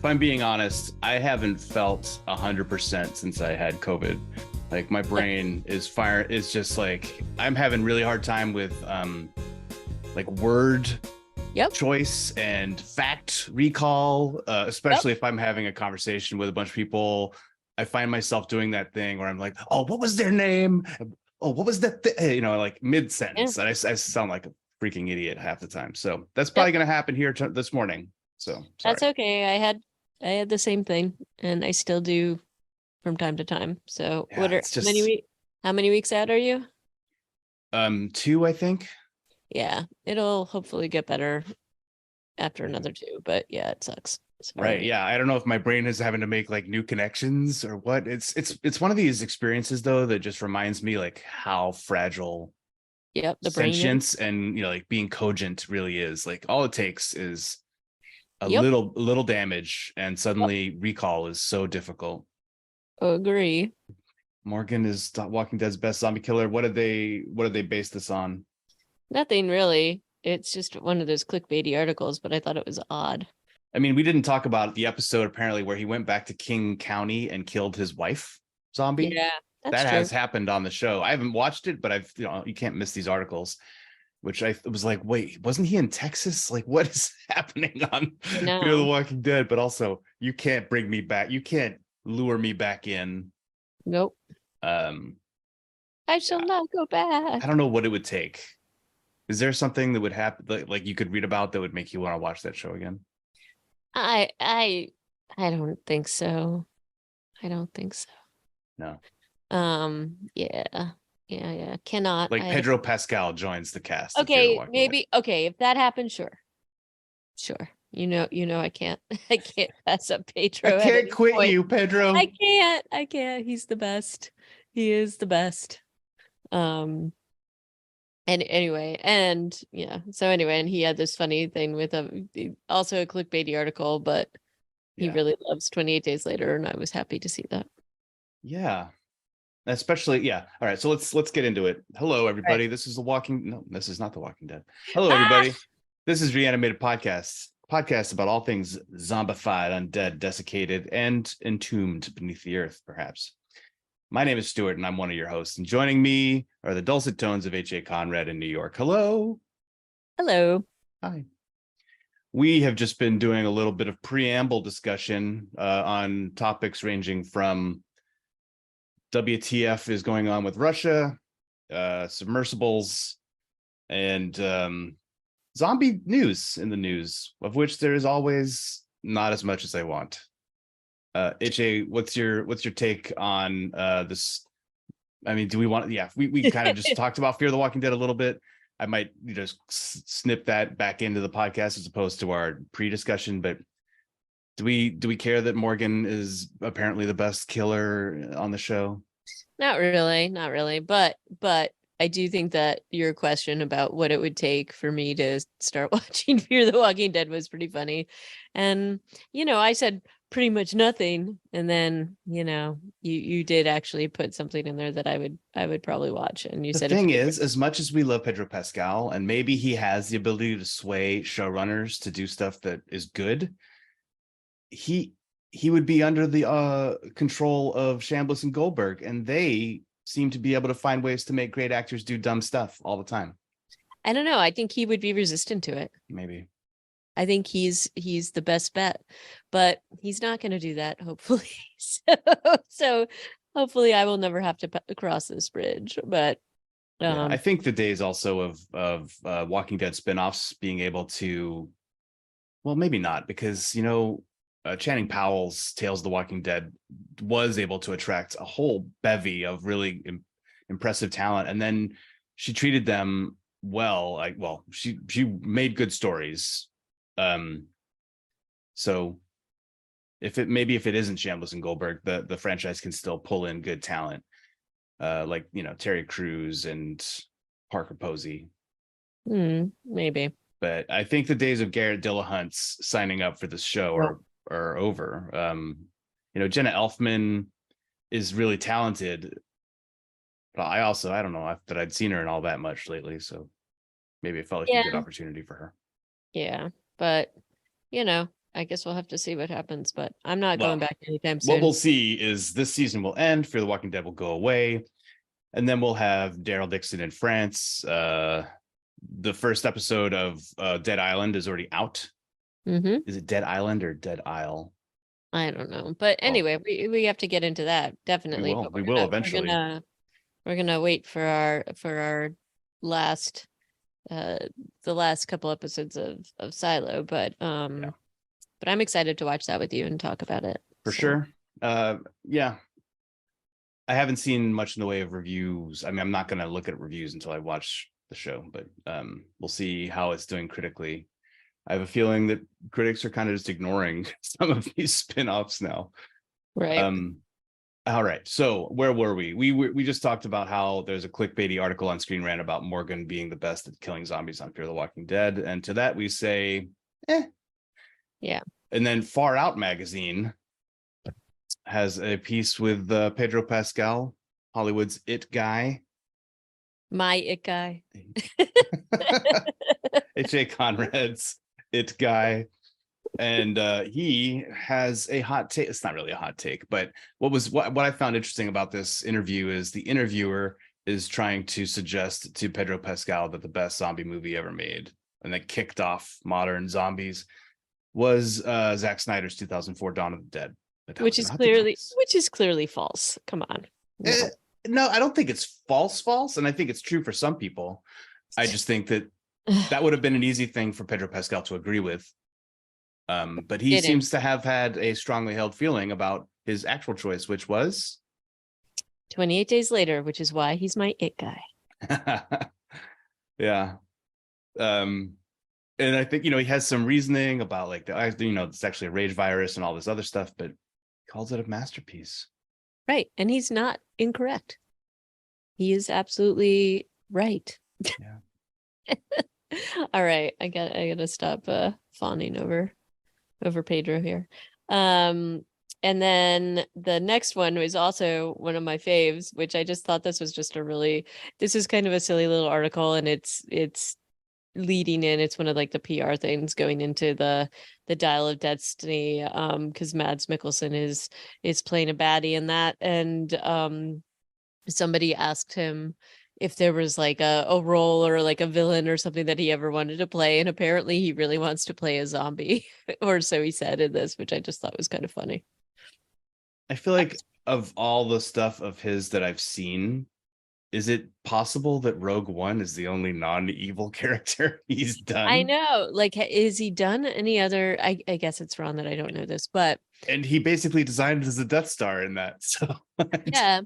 I'm being honest, I haven't felt 100% since I had COVID. Like my brain is fire. It's just like I'm having really hard time with like word Yep. choice and fact recall, especially if I'm having a conversation with a bunch of people. I find myself doing that thing where I'm like, oh, what was their name? Oh, what was that? Like mid sentence. Yeah. And I sound like a freaking idiot half the time. So that's Yep. probably going to happen here this morning. So sorry. That's okay. I had the same thing, and I still do from time to time. So Yeah, it's just how many weeks out are you? 2, I think. Yeah, it'll hopefully get better after Yeah. another 2, but yeah, it sucks. Right. Sorry. Yeah. I don't know if my brain is having to make like new connections or what. It's one of these experiences though that just reminds me like how fragile Yep, the brain is. sentience and like being cogent really is. Like all it takes is a Yep. little damage and Yep. suddenly recall is so difficult. Agree. Morgan is Walking Dead's best zombie killer. What did they base this on? Nothing really. It's just one of those clickbaity articles, but I thought it was odd. I mean, we didn't talk about the episode apparently where he went back to King County and killed his wife zombie. Yeah, that's That true. has happened on the show. I haven't watched it, but you can't miss these articles, which I was like, wait, wasn't he in Texas? Like, what is happening on I Fear the know. Walking Dead? But also, you can't bring me back. You can't lure me back in. Nope. Um, I shall not go back. I don't know what it would take. Is there something that would happen, like you could read about that would make you want to watch that show again? I I I don't think so. I don't think so. No. Yeah. Yeah. Cannot. Like Pedro Pascal joins the cast of Fear the Okay, Walking Dead. maybe okay, if that happens, sure. Sure. I can't I can't pass up Pedro I at can't any quit point. you, Pedro. I can't. He's the best. He is the best. Um and anyway, and yeah. So anyway, and he had this funny thing with also a clickbaity article, but he Yeah. really loves 28 Days Later, and I was happy to see that. Yeah. Especially, yeah. All right, so let's get into it. Hello, Right. everybody. This is this is not The Walking Dead. Hello, Ah! everybody. This is Reanimated Podcast about all things zombified, undead, desiccated, and entombed beneath the earth, perhaps. My name is Stuart, and I'm one of your hosts. And joining me are the dulcet tones of H.A. Conrad in New York. Hello. Hello. Hi. We have just been doing a little bit of preamble discussion on topics ranging from WTF is going on with Russia, submersibles, and zombie news in the news, of which there is always not as much as I want. HA, what's your take on this? I mean, do we want? Yeah, we kind of just talked about Fear the Walking Dead a little bit. I might just snip that back into the podcast as opposed to our pre-discussion, but do we care that Morgan is apparently the best killer on the show? Not really. But I do think that your question about what it would take for me to start watching Fear the Walking Dead was pretty funny. And I said pretty much nothing, and then you did actually put something in there that I would probably watch, and you The said thing is, as much as we love Pedro Pascal, and maybe he has the ability to sway showrunners to do stuff that is good, he would be under the control of Chambliss and Goldberg, and they seem to be able to find ways to make great actors do dumb stuff all the time. I don't know. I think he would be resistant to it. Maybe. I think he's the best bet, but he's not going to do that, hopefully. So hopefully I will never have to cross this bridge. But Yeah, I think the days also of Walking Dead spinoffs being able to, well, maybe not, because Channing Powell's Tales of the Walking Dead was able to attract a whole bevy of really impressive talent, and then she treated them well. She made good stories. So if it isn't Chambliss and Goldberg, the franchise can still pull in good talent, like Terry Crews and Parker Posey. Maybe. But I think the days of Garrett Dillahunt's signing up for this show are over. Jenna Elfman is really talented, but I don't know that I'd seen her in all that much lately, so maybe it felt like a good opportunity for her. Yeah, but I guess we'll have to see what happens, but I'm not Well, going back anytime what soon. we'll see is this season will end, Fear the Walking Dead will go away, and then we'll have Daryl Dixon in France. The first episode of Dead Island is already out. Mm-hmm. Is it Dead Island or Dead Isle? I don't know, but Well, anyway, we have to get into that definitely. But we will eventually. We're gonna wait for our last the last couple episodes of Silo, but I'm excited to watch that with you and talk about it. For sure. Yeah. I haven't seen much in the way of reviews. I mean, I'm not going to look at reviews until I watch the show, but we'll see how it's doing critically. I have a feeling that critics are kind of just ignoring some of these spin-offs now. Right. All right. So where were we? We just talked about how there's a clickbaity article on Screen Rant about Morgan being the best at killing zombies on Fear the Walking Dead. And to that we say, Yeah. And then Far Out magazine has a piece with Pedro Pascal, Hollywood's it guy. My it guy. H.A. Conrad's it guy. And he has a hot take. It's not really a hot take, but what I found interesting about this interview is the interviewer is trying to suggest to Pedro Pascal that the best zombie movie ever made and that kicked off modern zombies was Zack Snyder's 2004 Dawn of the Dead. Which is clearly false. Come on. No, I don't think it's false. And I think it's true for some people. I just think that would have been an easy thing for Pedro Pascal to agree with. But he seems to have had a strongly held feeling about his actual choice, which was 28 Days Later, which is why he's my it guy. Yeah. And I think, he has some reasoning about it's actually a rage virus and all this other stuff, but he calls it a masterpiece. Right. And he's not incorrect. He is absolutely right. Yeah. All right. I gotta stop fawning over Pedro here. And then the next one was also one of my faves, which I just thought this was just this is kind of a silly little article, and it's leading in. It's one of like the PR things going into the Dial of Destiny, because Mads Mikkelsen is playing a baddie in that, and somebody asked him if there was like a role or like a villain or something that he ever wanted to play, and apparently he really wants to play a zombie, or so he said in this, which I just thought was kind of funny. I feel like of all the stuff of his that I've seen, is it possible that Rogue One is the only non-evil character he's done? I know. Like, is he done any other? I guess it's wrong that I don't know this, but and he basically designed as a Death Star in that. So yeah,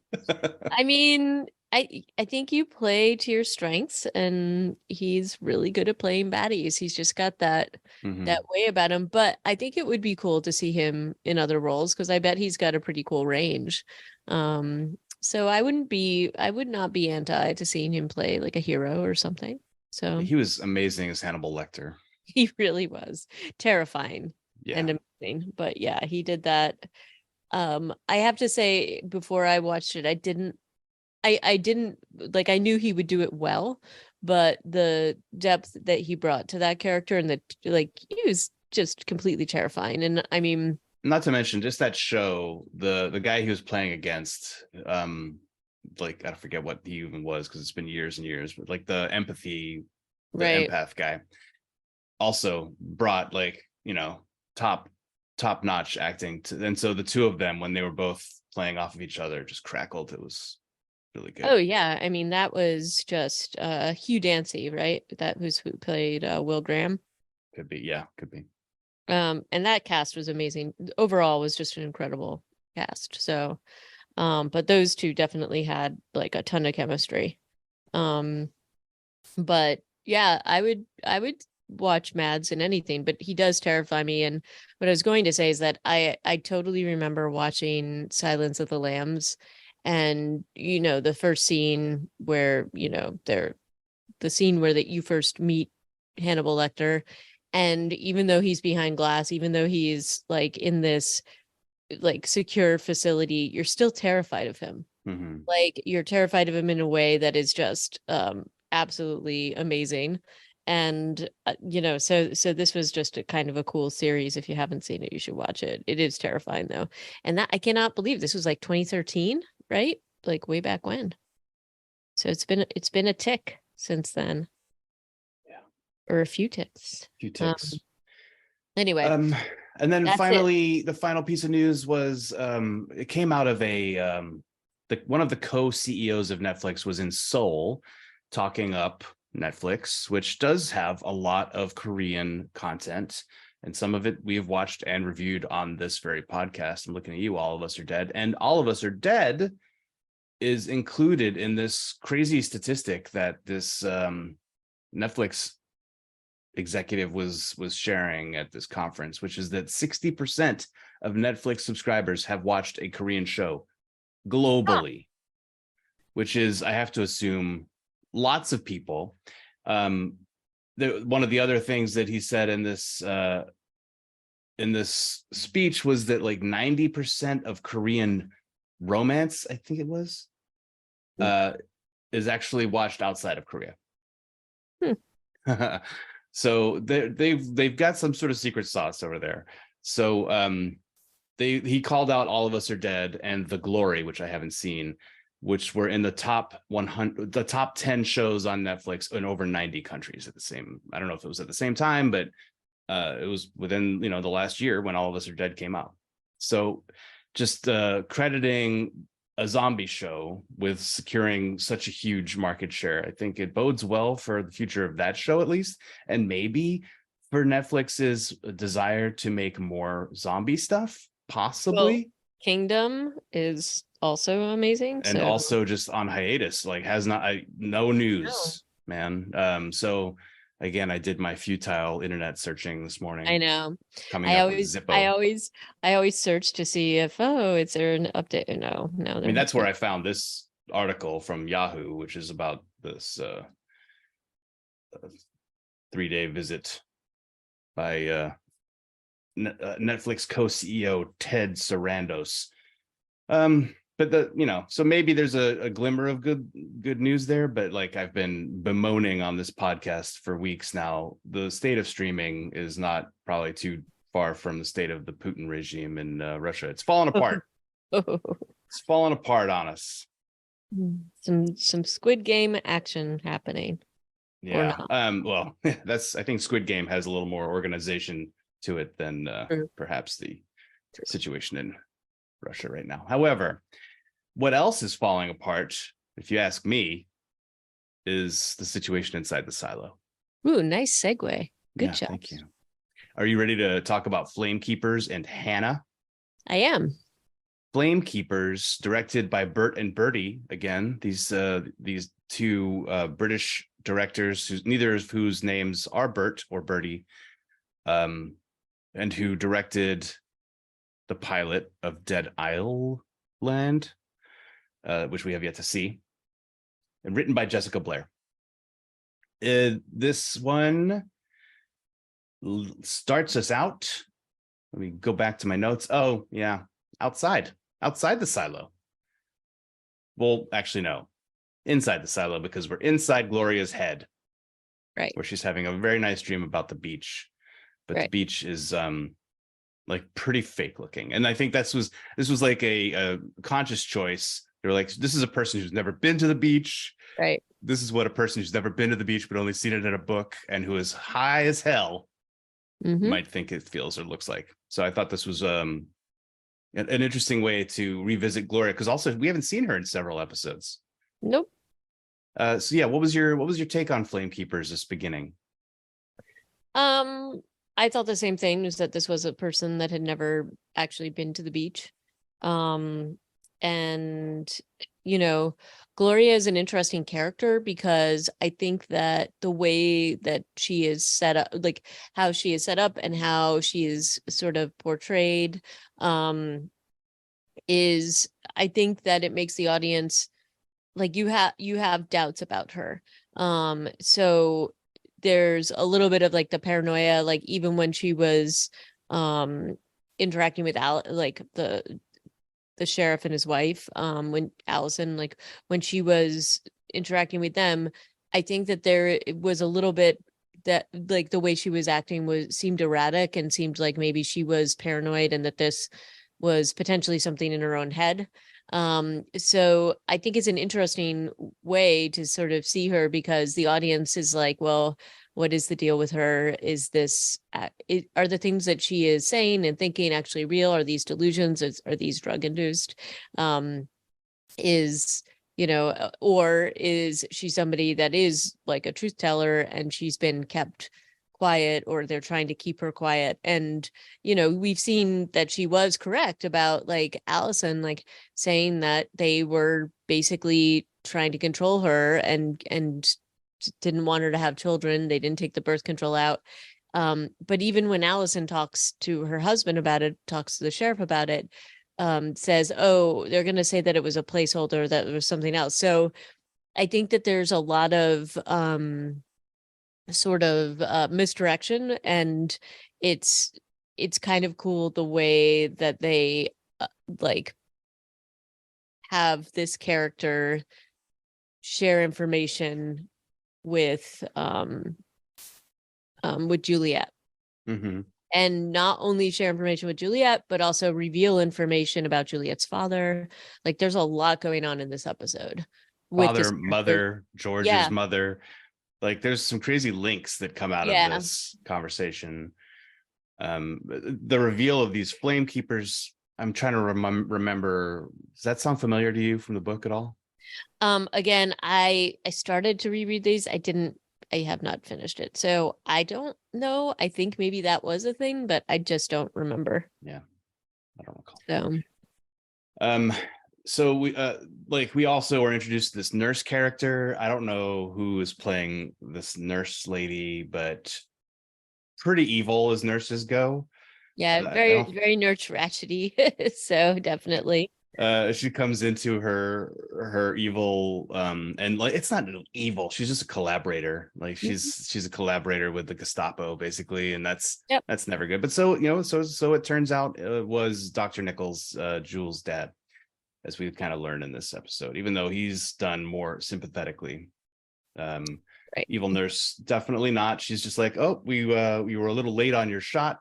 I mean, I think you play to your strengths, and he's really good at playing baddies. He's just got that way about him. But I think it would be cool to see him in other roles, because I bet he's got a pretty cool range. So I would not be anti to seeing him play like a hero or something. So he was amazing as Hannibal Lecter. He really was terrifying and amazing. But yeah, he did that. I have to say, before I watched it, I didn't like, I knew he would do it well, but the depth that he brought to that character, and he was just completely terrifying. And I mean, not to mention just that show, the guy he was playing against, I forget what he even was, because it's been years and years, but like the empathy, empath guy also brought top notch acting and so the two of them, when they were both playing off of each other, just crackled. It was really good. Oh yeah, I mean, that was just Hugh Dancy, right? That was who played Will Graham. Could be. And that cast was amazing. Overall, was just an incredible cast. So, but those two definitely had like a ton of chemistry. But yeah, I would watch Mads in anything, but he does terrify me. And what I was going to say is that I totally remember watching Silence of the Lambs, and the first scene where the scene where that you first meet Hannibal Lecter. And even though he's behind glass, even though he's like in this like secure facility, you're still terrified of him. Mm-hmm. Like, you're terrified of him in a way that is just absolutely amazing. so this was just a kind of a cool series. If you haven't seen it, you should watch it. It is terrifying though. And that I cannot believe this was like 2013, right? Like way back when. So it's been a tick since then. Yeah. Or a few ticks. Few ticks. Anyway. And then that's finally, the final piece of news was it came out of one of the co-CEOs of Netflix was in Seoul talking up Netflix, which does have a lot of Korean content. And some of it we have watched and reviewed on this very podcast. I'm looking at you, All of Us Are Dead. And All of Us Are Dead is included in this crazy statistic that this Netflix executive was sharing at this conference, which is that 60% of Netflix subscribers have watched a Korean show globally, which is, I have to assume, lots of people. One of the other things that he said in this speech was that like 90% of Korean romance, I think it was, is actually watched outside of Korea. So they've got some sort of secret sauce over there. So he called out All of Us Are Dead and The Glory, which I haven't seen, which were in the top 100, the top 10 shows on Netflix in over 90 countries at the same. I don't know if it was at the same time, but it was within the last year when All of Us Are Dead came out. So just crediting a zombie show with securing such a huge market share, I think it bodes well for the future of that show, at least, and maybe for Netflix's desire to make more zombie stuff, possibly. Well, Kingdom is also amazing, and so. Also just on hiatus, like has no news, man. So again, I did my futile internet searching this morning. I know. Coming up with Zippo. I always search to see if, is there an update? No. I mean, that's where I found this article from Yahoo, which is about this 3-day visit by Netflix co-CEO Ted Sarandos. But so maybe there's a glimmer of good news there, but like I've been bemoaning on this podcast for weeks now, the state of streaming is not probably too far from the state of the Putin regime in Russia. It's fallen apart. It's fallen apart on us. Some Squid Game action happening. Yeah. Well, I think Squid Game has a little more organization to it than perhaps the situation in Russia right now. However, what else is falling apart, if you ask me, is the situation inside the silo. Ooh, nice segue. Good job. Thank you. Are you ready to talk about Flamekeepers and Hanna? I am. Flamekeepers, directed by Bert and Bertie. Again, these two British directors, neither of whose names are Bert or Bertie, and who directed the pilot of Dead Island, which we have yet to see, and written by Jessica Blair. This one starts us out. Let me go back to my notes. Oh, yeah. Outside the silo. Well, actually, no. Inside the silo, because we're inside Gloria's head. Right. Where she's having a very nice dream about the beach. But the beach is like pretty fake looking. And I think this was like a conscious choice. They were like, this is a person who's never been to the beach. Right. This is what a person who's never been to the beach but only seen it in a book and who is high as hell might think it feels or looks like. So I thought this was an interesting way to revisit Gloria, because also we haven't seen her in several episodes. Nope. So yeah, what was your take on Flamekeepers this beginning? I thought the same thing, was that this was a person that had never actually been to the beach. And Gloria is an interesting character, because I think that the way that she is set up, like how she is set up and how she is sort of portrayed, is, I think that it makes the audience, like, you have doubts about her. So there's a little bit of like the paranoia, like even when she was interacting with the sheriff and his wife, when Allison, like when she was interacting with them, I think that there was a little bit that like the way she was acting seemed erratic and seemed like maybe she was paranoid and that this was potentially something in her own head. So I think it's an interesting way to sort of see her, because the audience is like, well, what is the deal with her? Is this are the things that she is saying and thinking actually real? Are these delusions? Are these drug induced? Is or is she somebody that is like a truth teller and she's been kept quiet, or they're trying to keep her quiet? And we've seen that she was correct about like Allison, like saying that they were basically trying to control her and didn't want her to have children. They didn't take the birth control out. But even when Allison talks to her husband about it, talks to the sheriff about it, says, oh, they're going to say that it was a placeholder, that it was something else. So I think that there's a lot of sort of misdirection, and it's kind of cool the way that they like have this character share information with Juliet. Mm-hmm. And not only share information with Juliet, but also reveal information about Juliet's father. Like there's a lot going on in this episode. With Father, this mother, George's yeah. mother. Like there's some crazy links that come out of this conversation. The reveal of these Flamekeepers, I'm trying to remember. Does that sound familiar to you from the book at all? Again, I started to reread these. I have not finished it. So I don't know. I think maybe that was a thing, but I just don't remember. Yeah. I don't recall. So we also were introduced to this nurse character. I don't know who is playing this nurse lady, but pretty evil as nurses go. Yeah, very nurse ratchety. So definitely. She comes into her evil, and like it's not evil, she's just a collaborator. Like she's a collaborator with the Gestapo basically, and that's never good. But so it turns out it was Dr. Nichols, Jules' dad, as we've kind of learned in this episode, even though he's done more sympathetically. Right. Evil nurse, definitely not. She's just like, oh, we were a little late on your shot.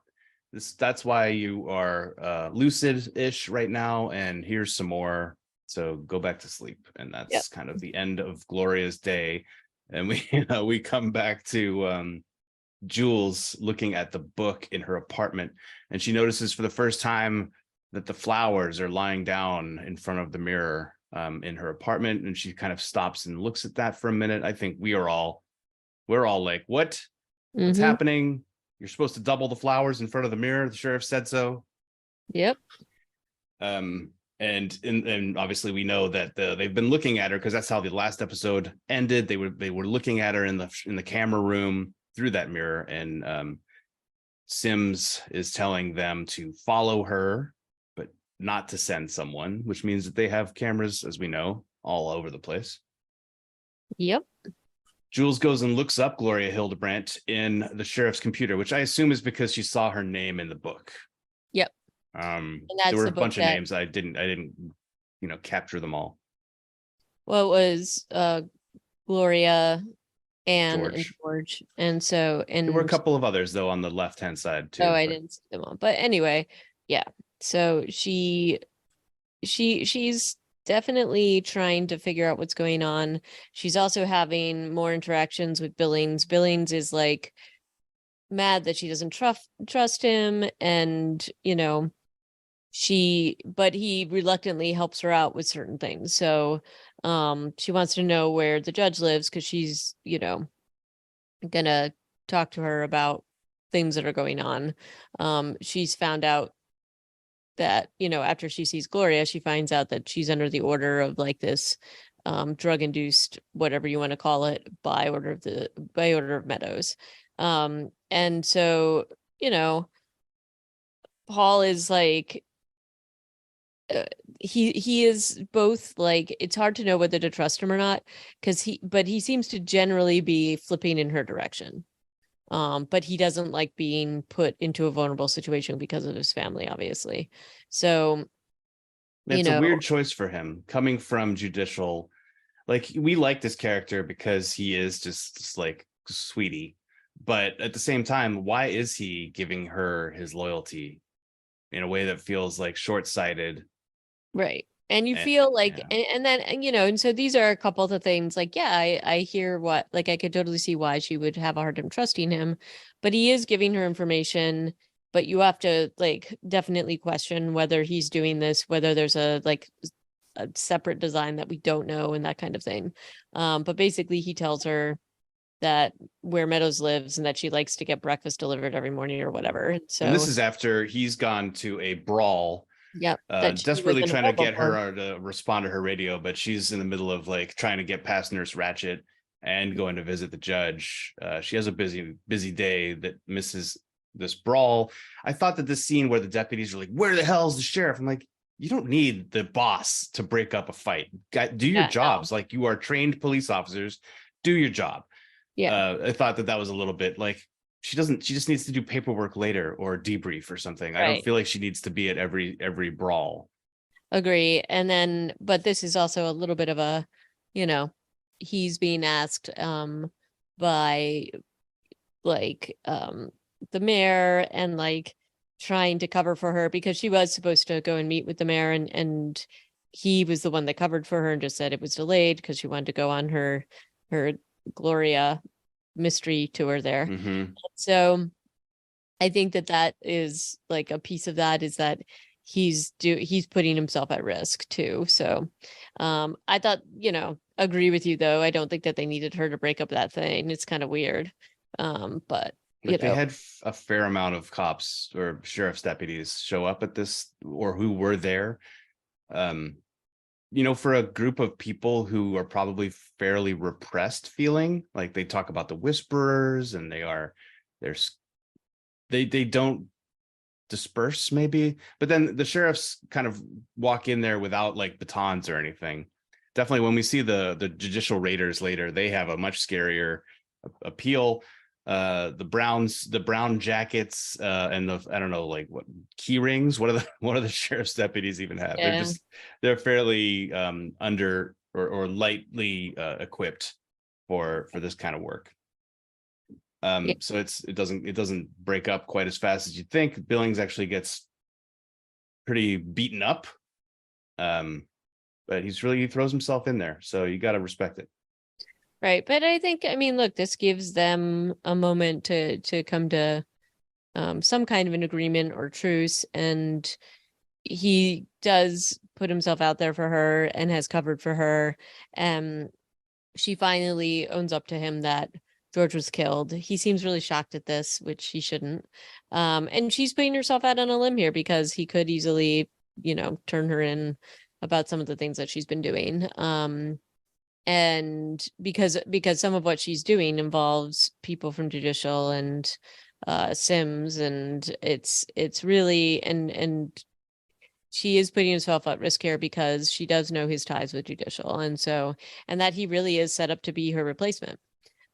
That's why you are lucid-ish right now, and here's some more. So go back to sleep. And that's kind of the end of Gloria's day. And we come back to Jules looking at the book in her apartment, and she notices for the first time that the flowers are lying down in front of the mirror in her apartment, and she kind of stops and looks at that for a minute. I think we're all like, what's happening? You're supposed to double the flowers in front of the mirror. The sheriff said so. Yep. And obviously we know that they've been looking at her, because that's how the last episode ended. They were looking at her in the camera room through that mirror, and Sims is telling them to follow her, but not to send someone, which means that they have cameras, as we know, all over the place. Yep. Jules goes and looks up Gloria Hildebrandt in the sheriff's computer, which I assume is because she saw her name in the book. Yep. There were a bunch of names. I didn't capture them all. Well, it was Gloria, Anne, and George. And there were a couple of others though on the left-hand side too. Oh, I didn't see them all. But anyway, yeah. So she's definitely trying to figure out what's going on. She's also having more interactions with Billings. Billings is like mad that she doesn't trust him, and but he reluctantly helps her out with certain things. So she wants to know where the judge lives, because she's gonna talk to her about things that are going on. She's found out that after she sees Gloria, she finds out that she's under the order of like this drug induced, whatever you want to call it, by order of Meadows. And so Paul is like he is both like, it's hard to know whether to trust him or not, but he seems to generally be flipping in her direction. But he doesn't like being put into a vulnerable situation because of his family, obviously. So it's a weird choice for him coming from judicial. Like, we like this character because he is just like sweetie, But at the same time, why is he giving her his loyalty in a way that feels like short-sighted? Right. And you And, feel like, yeah. and then, and, and so these are a couple of the things like, yeah, I hear what, like, I could totally see why she would have a hard time trusting him, but he is giving her information, but you have to like definitely question whether he's doing this, whether there's a separate design that we don't know and that kind of thing. But basically he tells her that where Meadows lives and that she likes to get breakfast delivered every morning or whatever. And this So, is after he's gone to a brawl, yeah, that she was desperately in a trying to brawl get before. her to respond to her radio, but she's in the middle of like trying to get past Nurse Ratchet and going to visit the judge. She has a busy day that misses this brawl. I thought that this scene where the deputies are like, "Where the hell is the sheriff?" I'm like, you don't need the boss to break up a fight. Do your Yeah, no. jobs. Like, you are trained police officers. Do your job. Yeah. I thought that was a little bit like, she just needs to do paperwork later or debrief or something. I don't Right. feel like she needs to be at every brawl. Agree. And then, but this is also a little bit of a, you know, he's being asked by like the mayor and like trying to cover for her because she was supposed to go and meet with the mayor and he was the one that covered for her and just said it was delayed because she wanted to go on her Gloria mystery tour there. Mm-hmm. So I think that is like a piece of that is that he's putting himself at risk too. So I thought, agree with you though. I don't think that they needed her to break up that thing. It's kind of weird. But Like, they had a fair amount of cops or sheriff's deputies show up at this, or who were there. Um, for a group of people who are probably fairly repressed feeling, like, they talk about the whisperers and they don't disperse maybe, but then the sheriffs kind of walk in there without like batons or anything. Definitely when we see the judicial raiders later, they have a much scarier appeal. The brown jackets, and I don't know, like, what key rings, what do the sheriff's deputies even have? yeah, They're fairly under or lightly equipped for this kind of work. yeah, So it doesn't break up quite as fast as you'd think. Billings actually gets pretty beaten up, but he throws himself in there, so you got to respect it. right. But I think, I mean, look, this gives them a moment to come to some kind of an agreement or truce, and he does put himself out there for her and has covered for her. And she finally owns up to him that George was killed. He seems really shocked at this, which he shouldn't. And she's putting herself out on a limb here because he could easily, turn her in about some of the things that she's been doing. And because some of what she's doing involves people from judicial and Sims, and it's really and she is putting herself at risk here because she does know his ties with judicial, and that he really is set up to be her replacement.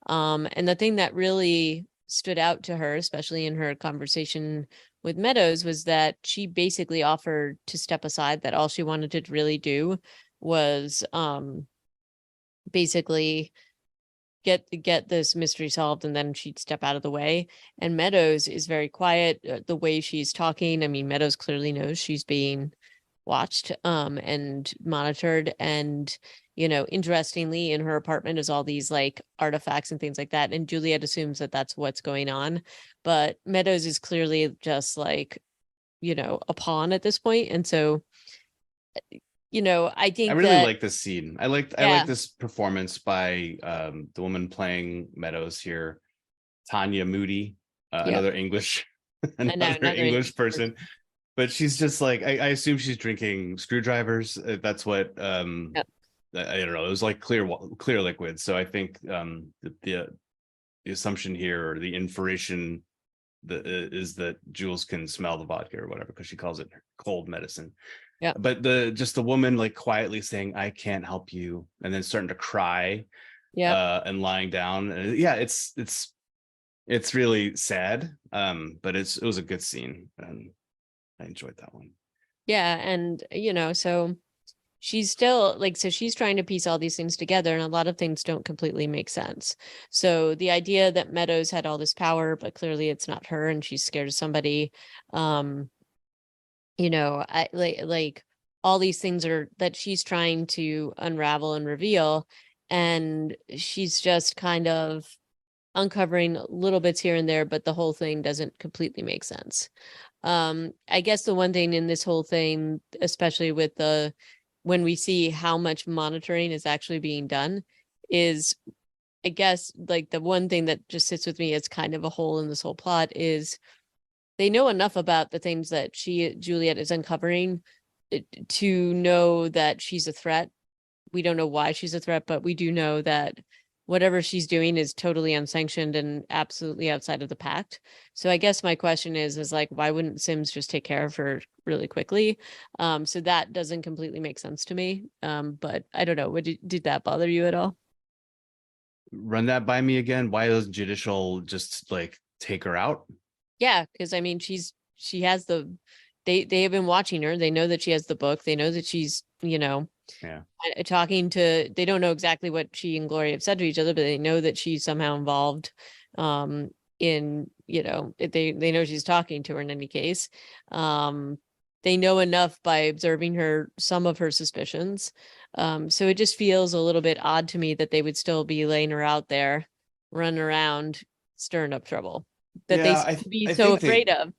And the thing that really stood out to her, especially in her conversation with Meadows, was that she basically offered to step aside, that all she wanted to really do was basically get this mystery solved, and then she'd step out of the way. And Meadows is very quiet. The way she's talking, I mean, Meadows clearly knows she's being watched and monitored. And interestingly, in her apartment is all these like artifacts and things like that, and Juliet assumes that that's what's going on, but Meadows is clearly just like a pawn at this point. And so I I think really that, like this scene. I like yeah, this performance by the woman playing Meadows here, Tanya Moody, yeah, another English I know, another another English person. person. But she's just like, I assume she's drinking screwdrivers. That's what Yeah, I don't know. It was like clear liquid. So I think the assumption here, or the inferration, is that Jules can smell the vodka or whatever, because she calls it cold medicine. yeah, But the woman like quietly saying, "I can't help you," and then starting to cry, yeah. and lying down. Yeah, it's really sad. But it was a good scene, and I enjoyed that one. Yeah, and so she's still like, so she's trying to piece all these things together, and a lot of things don't completely make sense. So the idea that Meadows had all this power, but clearly it's not her, and she's scared of somebody, I like all these things are that she's trying to unravel and reveal, and she's just kind of uncovering little bits here and there, but the whole thing doesn't completely make sense. I guess the one thing in this whole thing, especially with when we see how much monitoring is actually being done, is, I guess, like the one thing that just sits with me as kind of a hole in this whole plot is they know enough about the things that Juliet is uncovering to know that she's a threat. We don't know why she's a threat, but we do know that whatever she's doing is totally unsanctioned and absolutely outside of the pact. So I guess my question is like, why wouldn't Sims just take care of her really quickly? So that doesn't completely make sense to me. But I don't know. Did that bother you at all? Run that by me again. Why doesn't Judicial just like take her out? Yeah, because I mean, she has they have been watching her. They know that she has the book. They know that she's, talking to, they don't know exactly what she and Gloria have said to each other, but they know that she's somehow involved in, they know she's talking to her in any case. They know enough by observing her, some of her suspicions. So it just feels a little bit odd to me that they would still be laying her out there, running around, stirring up trouble that they seem to be so afraid of.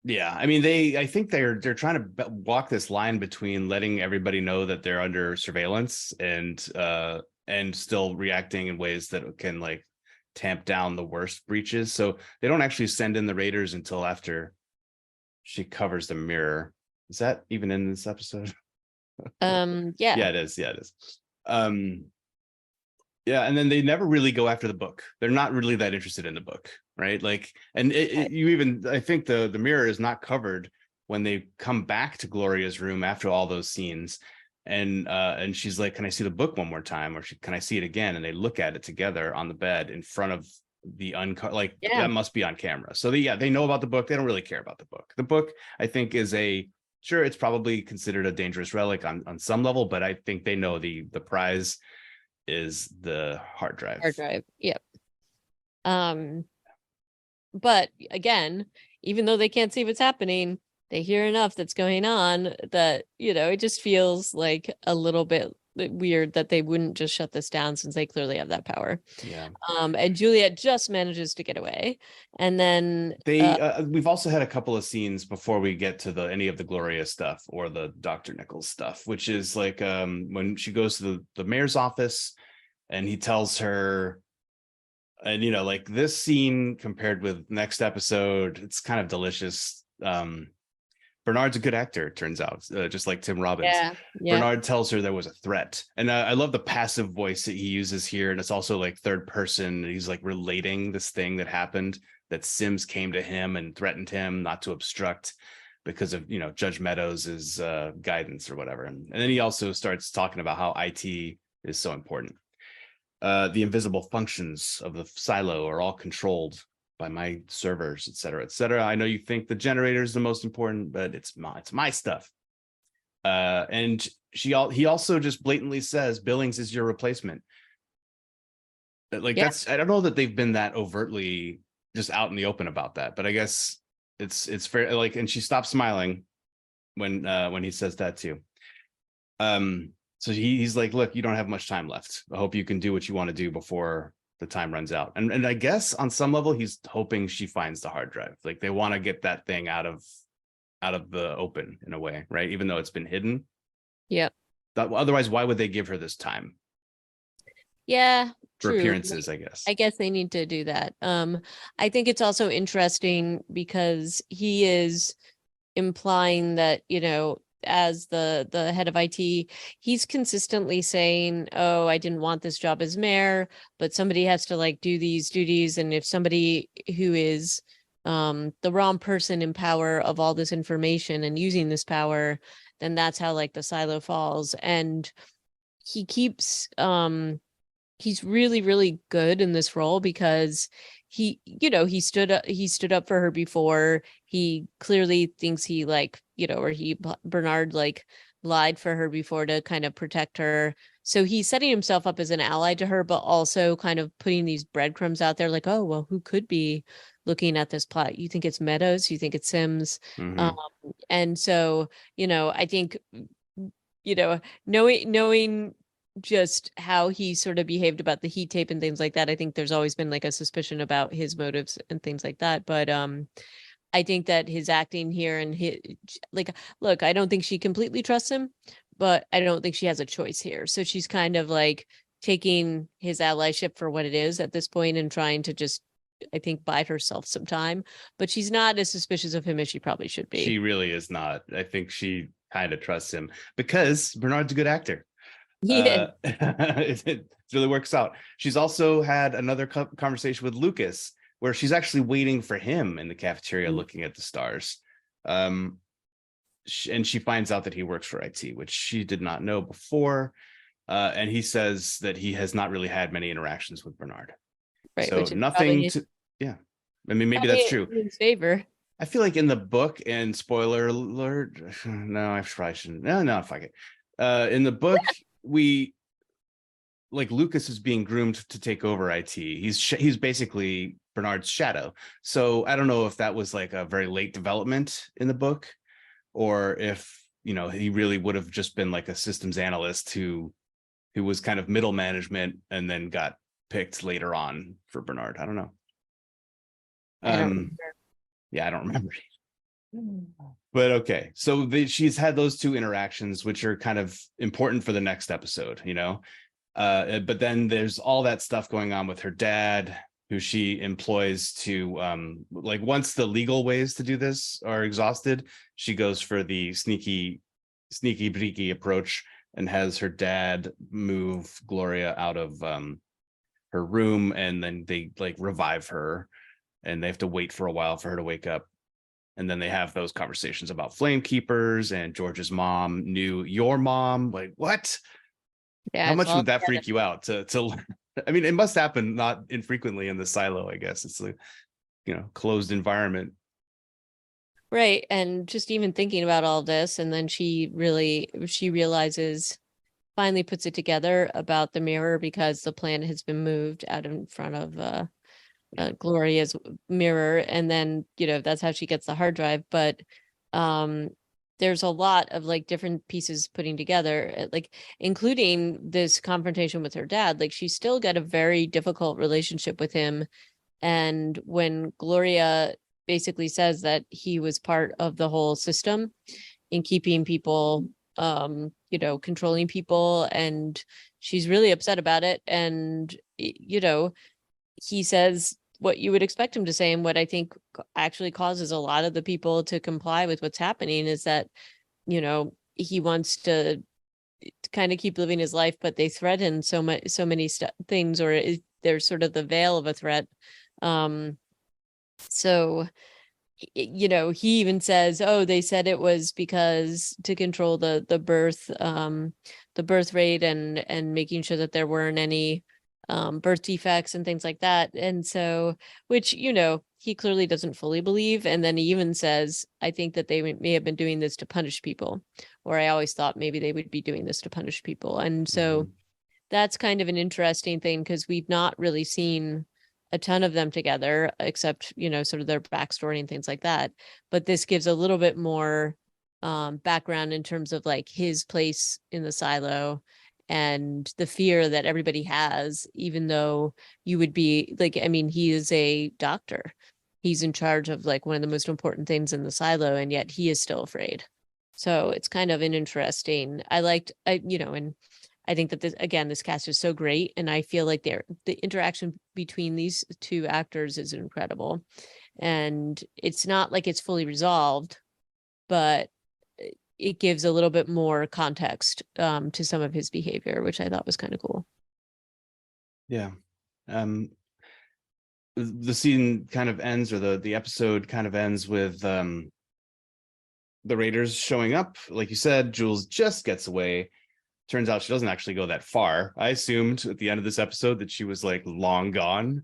Yeah, I mean, I think they're trying to walk this line between letting everybody know that they're under surveillance and still reacting in ways that can like tamp down the worst breaches. So they don't actually send in the raiders until after she covers the mirror. Is that even in this episode? Yeah. Yeah, it is. Yeah, it is. Yeah, and then they never really go after the book. They're not really that interested in the book, right? Like, and I think the mirror is not covered when they come back to Gloria's room after all those scenes, and she's like, "Can I see the book one more time?" Or "Can I see it again?" And they look at it together on the bed in front of the that must be on camera. So they know about the book. They don't really care about the book. The book, I think, is sure, it's probably considered a dangerous relic on some level, but I think they know the prize is the hard drive. Yep. But again, even though they can't see what's happening, they hear enough that's going on that, it just feels like a little bit weird that they wouldn't just shut this down since they clearly have that power. Yeah. And Juliet just manages to get away. And then we've also had a couple of scenes before we get to any of the Gloria stuff or the Dr. Nichols stuff, which is like when she goes to the mayor's office and he tells her, and like this scene compared with next episode, it's kind of delicious. Bernard's a good actor, it turns out, just like Tim Robbins. Yeah. Bernard tells her there was a threat, and I love the passive voice that he uses here, and it's also like third person. He's like relating this thing that happened, that Sims came to him and threatened him not to obstruct because of Judge Meadows' guidance or whatever. And then he also starts talking about how IT is so important. The invisible functions of the silo are all controlled by my servers, et cetera, et cetera. I know you think the generator is the most important, but it's my stuff. And he also just blatantly says Billings is your replacement. Like, that's, I don't know that they've been that overtly just out in the open about that, but I guess it's fair. Like, and she stops smiling when he says that too. So he's like, look, you don't have much time left. I hope you can do what you want to do before the time runs out. And I guess on some level, he's hoping she finds the hard drive. Like, they want to get that thing out of the open in a way, right? Even though it's been hidden. Yep. Otherwise, why would they give her this time? Yeah. For true. appearances, I guess. I guess they need to do that. I think it's also interesting because he is implying that, as the head of IT, he's consistently saying, oh, I didn't want this job as mayor, but somebody has to like do these duties. And if somebody who is the wrong person in power of all this information and using this power, then that's how like the silo falls. And he keeps he's really, really good in this role because he stood up for her before. He clearly thinks he like, or Bernard like lied for her before to kind of protect her. So he's setting himself up as an ally to her, but also kind of putting these breadcrumbs out there like, oh, well, who could be looking at this plot? You think it's Meadows? You think it's Sims? Mm-hmm. And so, I think, knowing just how he sort of behaved about the heat tape and things like that, I think there's always been like a suspicion about his motives and things like that. But I think that his acting here and like, look, I don't think she completely trusts him, but I don't think she has a choice here. So she's kind of like taking his allyship for what it is at this point and trying to just, I think, bide herself some time. But she's not as suspicious of him as she probably should be. She really is not. I think she kind of trusts him because Bernard's a good actor. Yeah. It really works out. She's also had another conversation with Lucas where she's actually waiting for him in the cafeteria looking at the stars. And she finds out that he works for IT, which she did not know before. And he says that he has not really had many interactions with Bernard. Right. So nothing to, yeah. I mean, maybe that's true. In his favor. I feel like in the book, and spoiler alert, no, I probably shouldn't. No, fuck it. In the book, Lucas is being groomed to take over IT. He's basically Bernard's shadow. So I don't know if that was like a very late development in the book, or if he really would have just been like a systems analyst who was kind of middle management and then got picked later on for Bernard. I don't know. I don't remember. Yeah, I don't remember. But okay, so she's had those two interactions, which are kind of important for the next episode, but then there's all that stuff going on with her dad, who she employs to once the legal ways to do this are exhausted, she goes for the sneaky breaky approach and has her dad move Gloria out of her room, and then they revive her, and they have to wait for a while for her to wake up. And then they have those conversations about Flamekeepers, and George's mom knew your mom. Like, what? Yeah, how much would that freak you out to I mean, it must happen not infrequently in the silo, I guess. It's a closed environment. Right. And just even thinking about all this, and then she realizes, finally puts it together about the mirror, because the planet has been moved out in front of Gloria's mirror, and then that's how she gets the hard drive. But there's a lot of different pieces putting together, including this confrontation with her dad. She's still got a very difficult relationship with him, and when Gloria basically says that he was part of the whole system in keeping people controlling people, and she's really upset about it. And he says what you would expect him to say, and what I think actually causes a lot of the people to comply with what's happening is that, he wants to kind of keep living his life, but they threaten so many things, or there's sort of the veil of a threat. So, he even says, oh, they said it was because to control the birth rate, and making sure that there weren't any birth defects and things like that. And so, which, he clearly doesn't fully believe. And then he even says, I think that they may have been doing this to punish people, or I always thought maybe they would be doing this to punish people. And so that's kind of an interesting thing, because we've not really seen a ton of them together, except, sort of their backstory and things like that. But this gives a little bit more background in terms of his place in the silo, and the fear that everybody has, even though you would be he is a doctor. He's in charge of one of the most important things in the silo, and yet he is still afraid. So it's kind of an interesting, and I think that this cast is so great. And I feel like the interaction between these two actors is incredible. And it's not like it's fully resolved, but it gives a little bit more context to some of his behavior, which I thought was kind of cool. Yeah. The scene kind of ends, or the episode kind of ends with the Raiders showing up. Like you said, Jules just gets away. Turns out she doesn't actually go that far. I assumed at the end of this episode that she was long gone,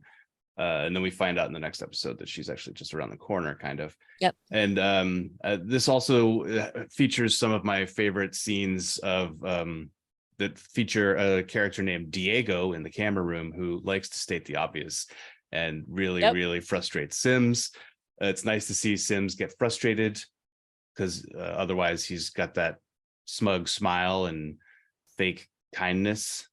And then we find out in the next episode that she's actually just around the corner, kind of. Yep. And this also features some of my favorite scenes of that feature a character named Diego in the camera room who likes to state the obvious and really, really frustrates Sims. It's nice to see Sims get frustrated because otherwise he's got that smug smile and fake kindness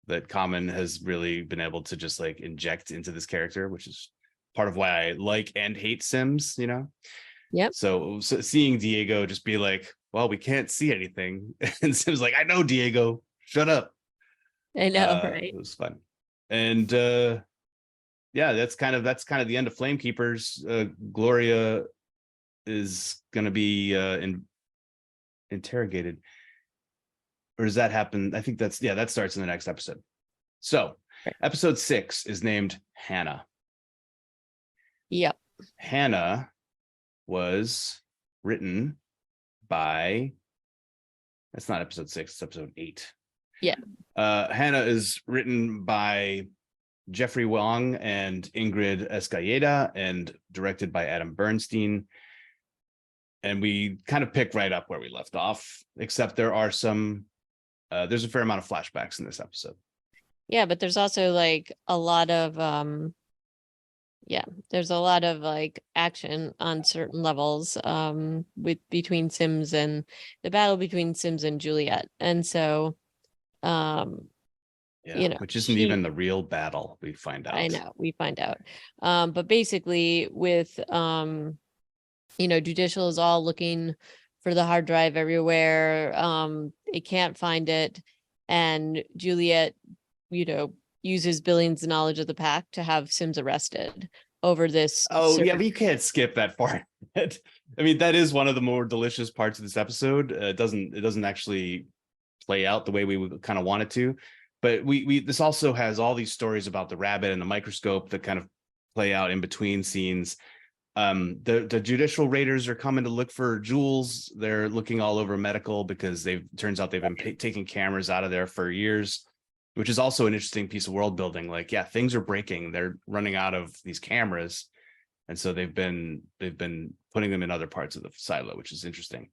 that Common has really been able to just like inject into this character, which is part of why I like and hate Sims, you know? Yep. So seeing Diego just be like, well, we can't see anything. And Sims like, I know, Diego, shut up. I know, right? It was fun. And yeah, that's kind of the end of Flamekeepers. Gloria is gonna be interrogated. Or does that happen? I think that starts in the next episode. So episode 6 is named Hanna. Yep. Hanna was written by, that's not episode 6, it's episode 8. Yeah. Hanna is written by Jeffrey Wong and Ingrid Escaleda and directed by Adam Bernstein. And we kind of pick right up where we left off, except there are some there's a fair amount of flashbacks in this episode. Yeah, but there's also like a lot of there's a lot of like action on certain levels between Sims and the battle between Sims and Juliet. And so which isn't even the real battle, we find out. I know, we find out. But basically with Judicial is all looking for the hard drive everywhere. It can't find it. And Juliet, uses Billing's knowledge of the pack to have Sims arrested over this. Oh, yeah, but you can't skip that part. I mean, that is one of the more delicious parts of this episode. It doesn't actually play out the way we would kind of want it to. But this also has all these stories about the rabbit and the microscope that kind of play out in between scenes. The judicial raiders are coming to look for Jules. They're looking all over medical because turns out they've been taking cameras out of there for years, which is also an interesting piece of world building. Like, yeah, things are breaking. They're running out of these cameras. And so they've been putting them in other parts of the silo, which is interesting.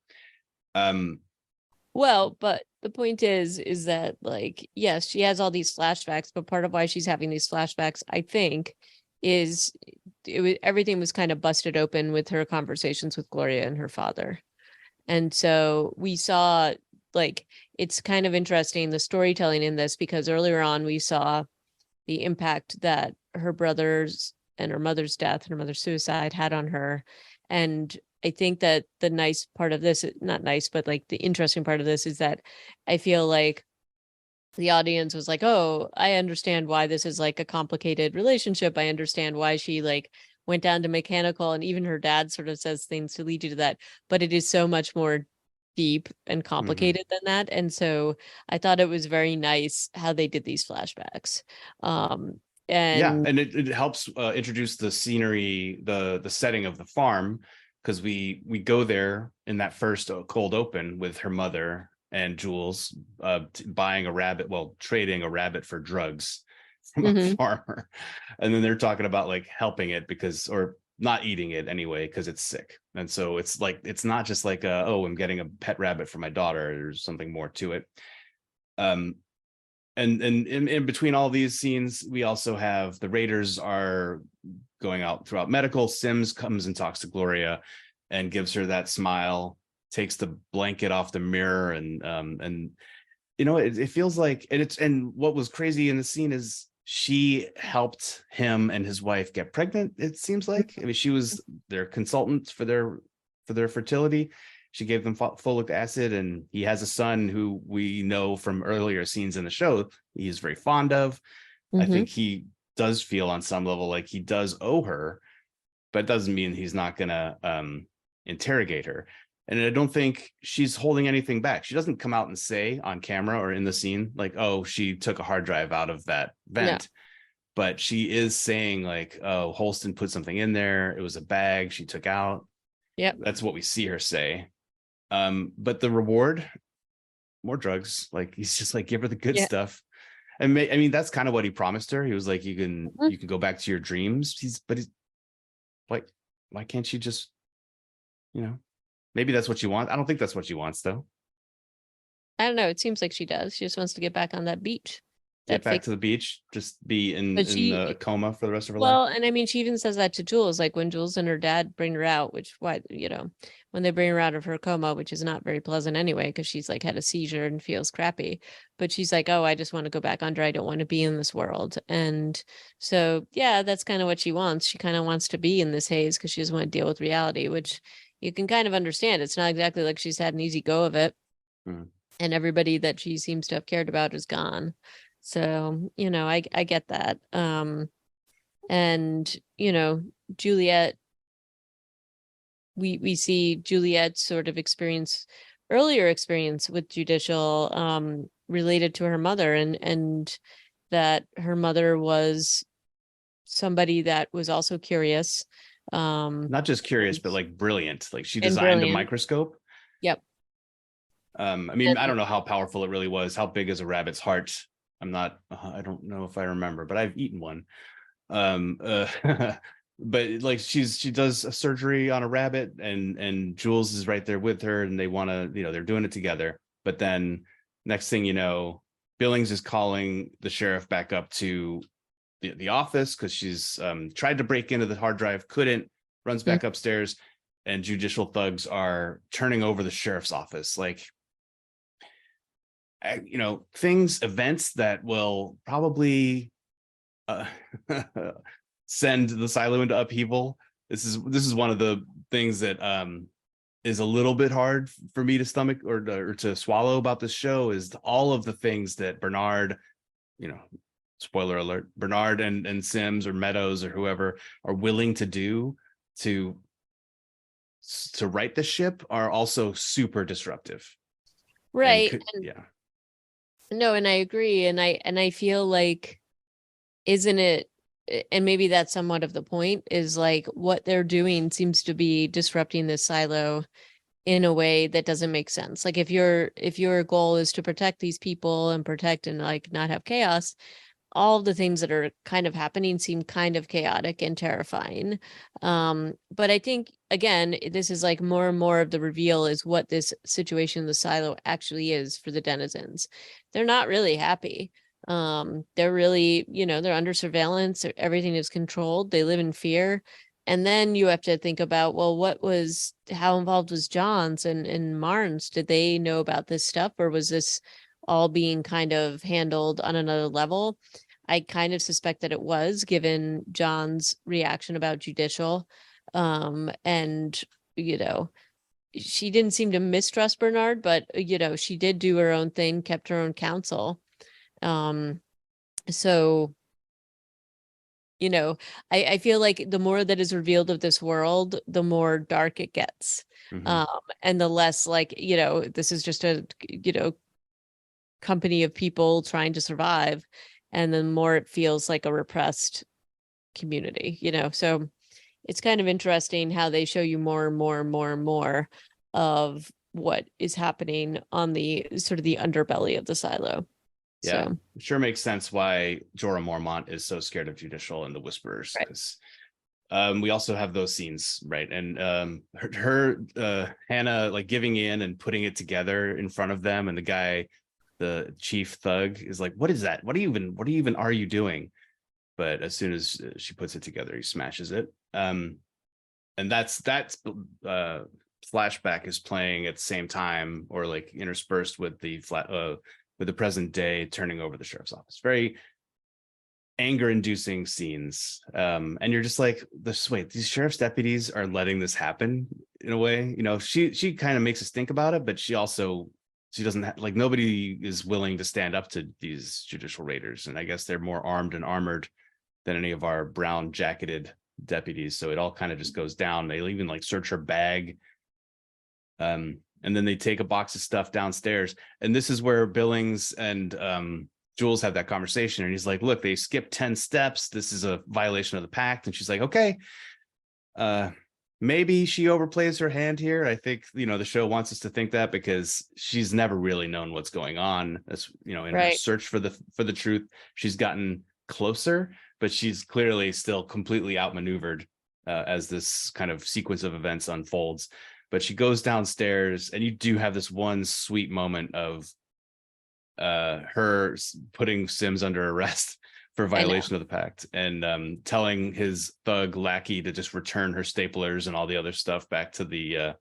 Well, but the point is that, like, yes, she has all these flashbacks, but part of why she's having these flashbacks, I think, is everything was kind of busted open with her conversations with Gloria and her father. And so we saw, like, it's kind of interesting, the storytelling in this, because earlier on we saw the impact that her brother's and her mother's death and her mother's suicide had on her. And I think that the nice part of this, not nice, but like the interesting part of this is that I feel like the audience was like, oh, I understand why this is like a complicated relationship. I understand why she like went down to mechanical, and even her dad sort of says things to lead you to that, but it is so much more deep and complicated than that. And so I thought it was very nice how they did these flashbacks. And it helps introduce the scenery, the setting of the farm, because we go there in that first cold open with her mother and Jules trading a rabbit for drugs from a farmer. And then they're talking about like helping it or not eating it anyway, because it's sick. And so it's like, it's not just like, I'm getting a pet rabbit for my daughter. There's something more to it. And in between all these scenes, we also have the raiders are going out throughout medical. Sims comes and talks to Gloria and gives her that smile, takes the blanket off the mirror, and it feels like, and what was crazy in the scene is she helped him and his wife get pregnant. It seems like, I mean, she was their consultant for their fertility. She gave them folic acid, and he has a son who we know from earlier scenes in the show he's very fond of. I think he does feel on some level like he does owe her, but it doesn't mean he's not gonna interrogate her. And I don't think she's holding anything back. She doesn't come out and say on camera or in the scene like, oh, she took a hard drive out of that vent. Yeah. But she is saying like, oh, Holston put something in there. It was a bag she took out. Yeah, that's what we see her say. But the reward, more drugs. Like, he's just like, give her the good stuff. I mean, that's kind of what he promised her. He was like, Mhm. you can go back to your dreams. He's like, why can't she just, maybe that's what she wants. I don't think that's what she wants though. I don't know. It seems like she does. She just wants to get back on that beach. Get That back fake. to the beach, just be But in a coma for the rest of her life. well, and I mean, she even says that to Jules, like when Jules and her dad bring her out, which why, when they bring her out of her coma, which is not very pleasant anyway, because she's like had a seizure and feels crappy. But she's like, oh, I just want to go back under. I don't want to be in this world. And so, yeah, that's kind of what she wants. She kind of wants to be in this haze because she doesn't want to deal with reality, which you can kind of understand. It's not exactly like she's had an easy go of it. Mm. And everybody that she seems to have cared about is gone. So, I get that. And, Juliet, we see Juliet's sort of earlier experience with judicial, related to her mother, and that her mother was somebody that was also curious. Not just curious, and, but like brilliant. Like she and designed a brilliant. microscope. Yep. I mean, I And don't know how powerful it really was. How big is a rabbit's heart? I don't know if I remember, but I've eaten one. Um, uh, but like she does a surgery on a rabbit, and Jules is right there with her, and they want to, they're doing it together. But then next thing you know, Billings is calling the sheriff back up to the office because she's tried to break into the hard drive, couldn't, runs back upstairs, and judicial thugs are turning over the sheriff's office. Like, events that will probably uh, send the silo into upheaval. This is one of the things that is a little bit hard for me to stomach or to swallow about this show, is all of the things that Bernard, spoiler alert, Bernard and Sims or Meadows or whoever are willing to do to right the ship are also super disruptive. right. And Yeah. no, and I agree. And I feel like, isn't it, and maybe that's somewhat of the point, is like what they're doing seems to be disrupting this silo in a way that doesn't make sense. Like if your goal is to protect these people and protect and like not have chaos, all the things that are kind of happening seem kind of chaotic and terrifying. But I think again, this is like more and more of the reveal is what this situation in the silo actually is for the denizens. They're not really happy. They're really, they're under surveillance, everything is controlled, they live in fear. And then you have to think about, well, how involved was Johns and Marnes? Did they know about this stuff, or was this all being kind of handled on another level? I kind of suspect that it was, given John's reaction about judicial. And, she didn't seem to mistrust Bernard, but, she did do her own thing, kept her own counsel. So, I feel like the more that is revealed of this world, the more dark it gets. Mm-hmm. And the less like, this is just a, company of people trying to survive. And then more it feels like a repressed community, so it's kind of interesting how they show you more and more and more and more of what is happening on the sort of the underbelly of the silo. Yeah, So it sure makes sense why Jorah Mormont is so scared of Judicial and the Whisperers, right. because we also have those scenes, right? And her Hanna like giving in and putting it together in front of them, and the guy, the chief thug, is like, "What is that? What even are you doing?" But as soon as she puts it together, he smashes it. And that's flashback is playing at the same time, or like interspersed with the with the present day turning over the sheriff's office. Very anger inducing scenes. And you're just like, wait, these sheriff's deputies are letting this happen in a way. She kind of makes us think about it, but she doesn't have, like, nobody is willing to stand up to these judicial raiders. And I guess they're more armed and armored than any of our brown jacketed deputies. So it all kind of just goes down. They even like search her bag. And then they take a box of stuff downstairs. And this is where Billings and Jules have that conversation. And he's like, look, they skipped 10 steps. This is a violation of the pact. And she's like, okay. maybe she overplays her hand here. I think, the show wants us to think that because she's never really known what's going on. That's, in her Right. search for the truth, she's gotten closer, but she's clearly still completely outmaneuvered as this kind of sequence of events unfolds. But she goes downstairs, and you do have this one sweet moment of her putting Sims under arrest for violation of the pact, and telling his thug lackey to just return her staplers and all the other stuff back to the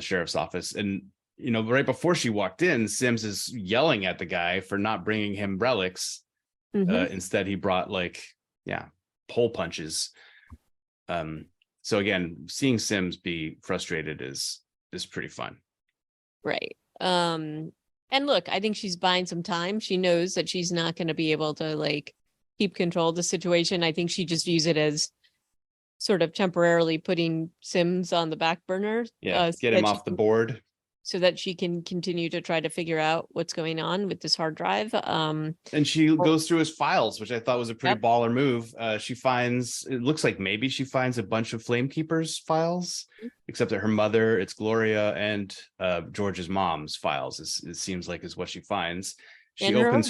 sheriff's office. And right before she walked in, Sims is yelling at the guy for not bringing him relics. Instead, he brought pole punches. So again, seeing Sims be frustrated is pretty fun. Right. And look, I think she's buying some time. She knows that she's not going to be able to keep control of the situation. I think she just views it as sort of temporarily putting Sims on the back burner. Get him off the board. So that she can continue to try to figure out what's going on with this hard drive. And she goes through his files, which I thought was a pretty baller move. It looks like maybe she finds a bunch of Flamekeepers files, except that her mother, it's Gloria, and George's mom's files. It seems like is what she finds. She opens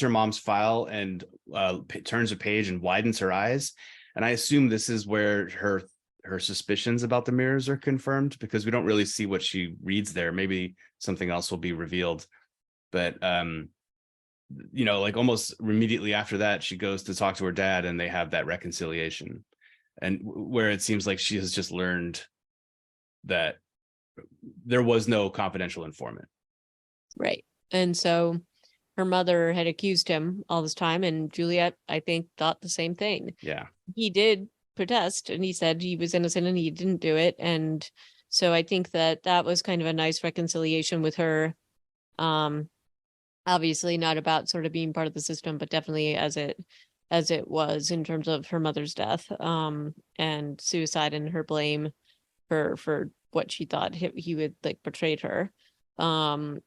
her mom's file and turns a page and widens her eyes. And I assume this is where her suspicions about the mirrors are confirmed, because we don't really see what she reads there. Maybe something else will be revealed. But almost immediately after that, she goes to talk to her dad, and they have that reconciliation, and where it seems like she has just learned that there was no confidential informant. Right. And so her mother had accused him all this time, and Juliet, I think, thought the same thing. Yeah. He did protest, and he said he was innocent and he didn't do it. And so I think that was kind of a nice reconciliation with her. Obviously not about sort of being part of the system, but definitely as it was in terms of her mother's death, and suicide, and her blame for what she thought he would betrayed her. And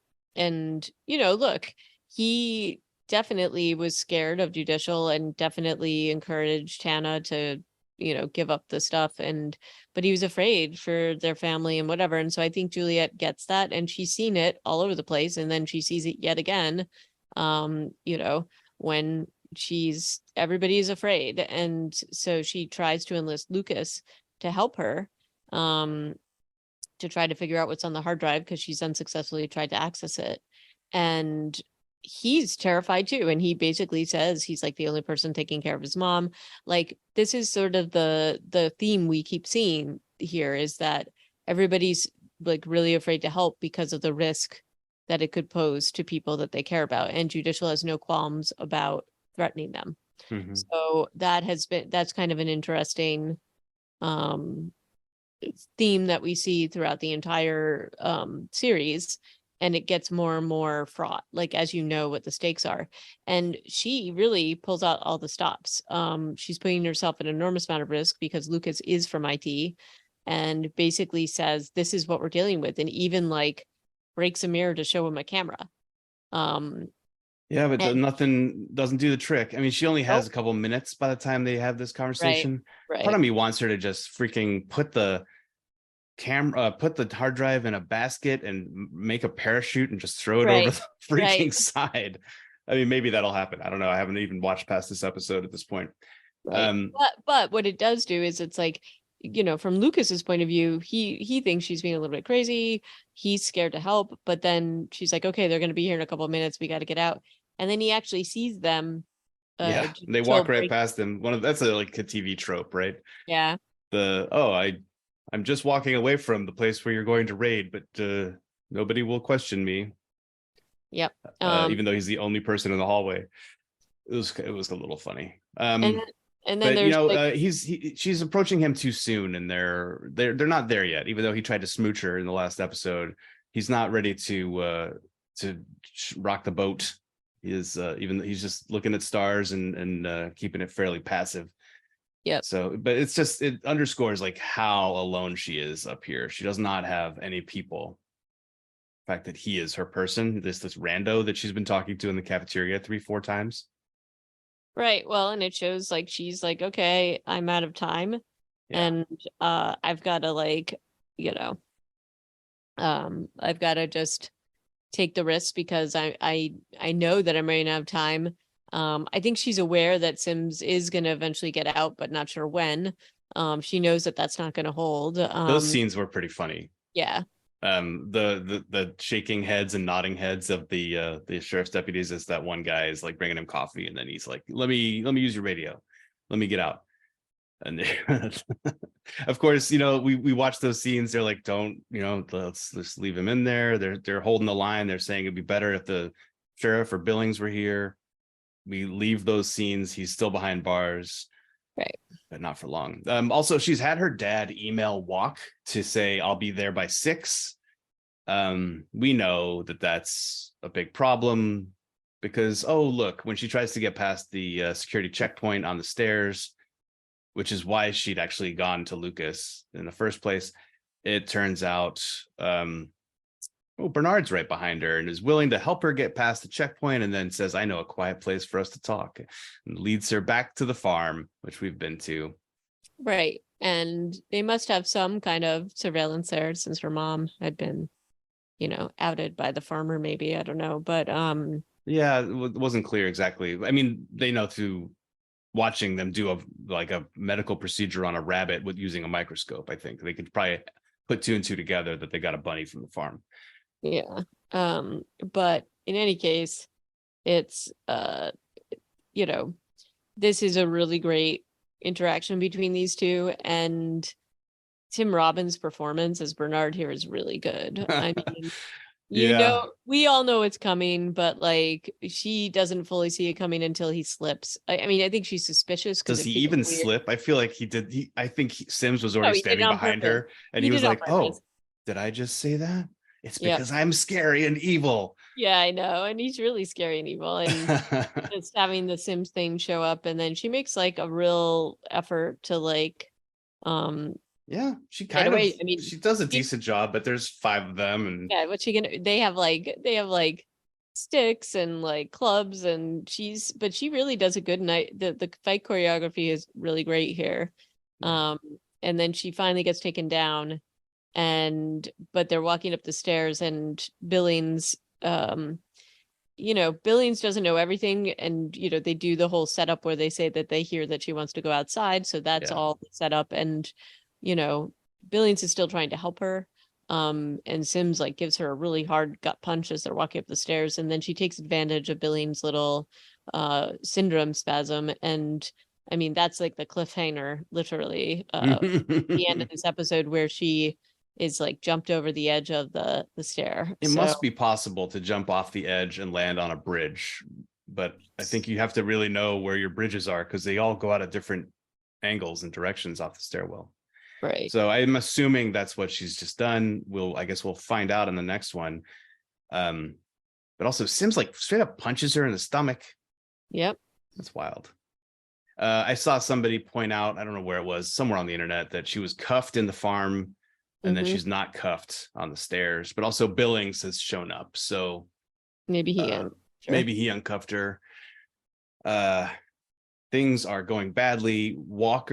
look, he definitely was scared of judicial, and definitely encouraged Hanna to give up the stuff, but he was afraid for their family and whatever. And so I think Juliet gets that, and she's seen it all over the place, and then she sees it yet again, when everybody's afraid. And so she tries to enlist Lucas to help her, to try to figure out what's on the hard drive, because she's unsuccessfully tried to access it. And he's terrified too, and he basically says he's the only person taking care of his mom. This is sort of the theme we keep seeing here, is that everybody's really afraid to help because of the risk that it could pose to people that they care about, and judicial has no qualms about threatening them. So that's kind of an interesting theme that we see throughout the entire series. And it gets more and more fraught, as what the stakes are. And she really pulls out all the stops. She's putting herself at an enormous amount of risk, because Lucas is from IT, and basically says, this is what we're dealing with. And even breaks a mirror to show him a camera. Yeah, but nothing doesn't do the trick. I mean, she only has a couple minutes by the time they have this conversation. Right. Part of me wants her to just freaking put the hard drive in a basket and make a parachute and just throw it over the freaking side. I mean, maybe that'll happen. I don't know. I haven't even watched past this episode at this point. Right. But what it does do is it's from Lucas's point of view, he thinks she's being a little bit crazy. He's scared to help, but then she's like, okay, they're going to be here in a couple of minutes. We got to get out. And then he actually sees them. They walk right past them. That's a TV trope, right? Yeah. I'm just walking away from the place where you're going to raid, but nobody will question me. Yep. Even though he's the only person in the hallway. It was a little funny. And then there's she's approaching him too soon, and they're not there yet. Even though he tried to smooch her in the last episode, he's not ready to rock the boat. He's just looking at stars and keeping it fairly passive. Yeah. So, but it underscores how alone she is up here. She does not have any people. The fact that he is her person, this rando that she's been talking to in the cafeteria 3-4 times. Right. Well, and it shows she's okay, I'm out of time. Yeah. And I've got to like, you know, I've got to just take the risk because I know that I'm running out of time. I think she's aware that Sims is going to eventually get out, but not sure when. She knows that that's not going to hold. Those scenes were pretty funny. Yeah. The shaking heads and nodding heads of the sheriff's deputies as that one guy is like bringing him coffee, and then he's like, let me use your radio, let me get out. And of course, you know, we watch those scenes, they're like, don't, you know, let's just leave him in there. They're holding the line, they're saying it'd be better if the sheriff or Billings were here. We leave those scenes, he's still behind bars. Right. But not for long. Also, she's had her dad email Walk to say, I'll be there by 6. We know that that's a big problem because, oh, look, when she tries to get past the security checkpoint on the stairs, which is why she'd actually gone to Lucas in the first place, it turns out, Bernard's right behind her and is willing to help her get past the checkpoint, and then says, I know a quiet place for us to talk, and leads her back to the farm, which we've been to. Right. And they must have some kind of surveillance there since her mom had been, you know, outed by the farmer, maybe. I don't know. But yeah, it wasn't clear exactly. I mean, they know through watching them do a medical procedure on a rabbit with using a microscope. I think they could probably put 2 and 2 together that they got a bunny from the farm. yeah. But in any case, it's you know, this is a really great interaction between these two, and Tim Robbins' performance as Bernard here is really good. I mean, you Yeah. know, we all know it's coming, but like she doesn't fully see it coming until he slips. I mean, I think she's suspicious because Does he even slip? I feel like he did. I think Sims was already he did it standing on behind purpose. her, and He he was did it on like, "Oh, purpose. did I just say that? It's Yep. because I'm scary and evil." Yeah, I know. And he's really scary and evil. And just having the Sims thing show up, and then she makes like a real effort to like yeah, she get kind of away. I mean, she does a decent job, but there's 5 of them, and yeah, what she gonna they have like sticks and like clubs, and but she really does a good night. The fight choreography is really great here. yeah. And then she finally gets taken down, but they're walking up the stairs, and Billings you know, Billings doesn't know everything, and you know, they do the whole setup where they say that they hear that she wants to go outside, so that's all set up. And you know, Billings is still trying to help her, and Sims like gives her a really hard gut punch as they're walking up the stairs, and then she takes advantage of Billings' little syndrome spasm. And I mean, that's like the cliffhanger, literally, the end of this episode, where she is like jumped over the edge of the stair. It must be possible to jump off the edge and land on a bridge, but I think you have to really know where your bridges are because they all go out at different angles and directions off the stairwell. Right. So I'm assuming that's what she's just done. I guess we'll find out in the next one. But also Sims like straight up punches her in the stomach. Yep. That's wild. I saw somebody point out, I don't know where it was, somewhere on the internet, that she was cuffed in the farm, and then she's not cuffed on the stairs. But also Billings has shown up, so maybe he uncuffed her. Things are going badly. Walk